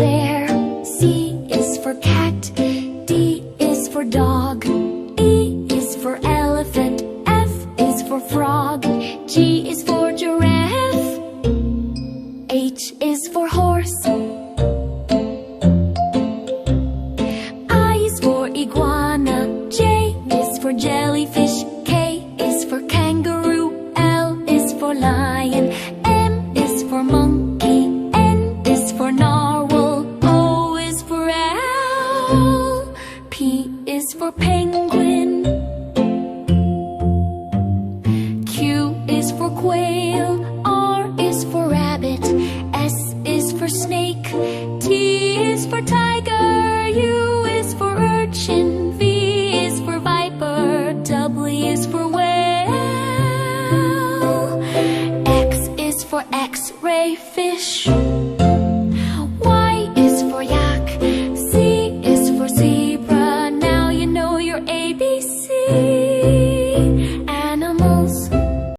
bear. C is for cat. D is for dog. E is for elephant. F is for frog. G is for giraffe. H is for horse. I is for iguana. J is for jellyfish. K is for kangaroo. L is for lion. M is for monkey. N is for narwhal. O is for owl. P is for penguin. Q is for quail. R is for rabbit. S is for snake. T is for tiger. U is for urchin. V is for viper. W is for whale. X is for X-ray fish.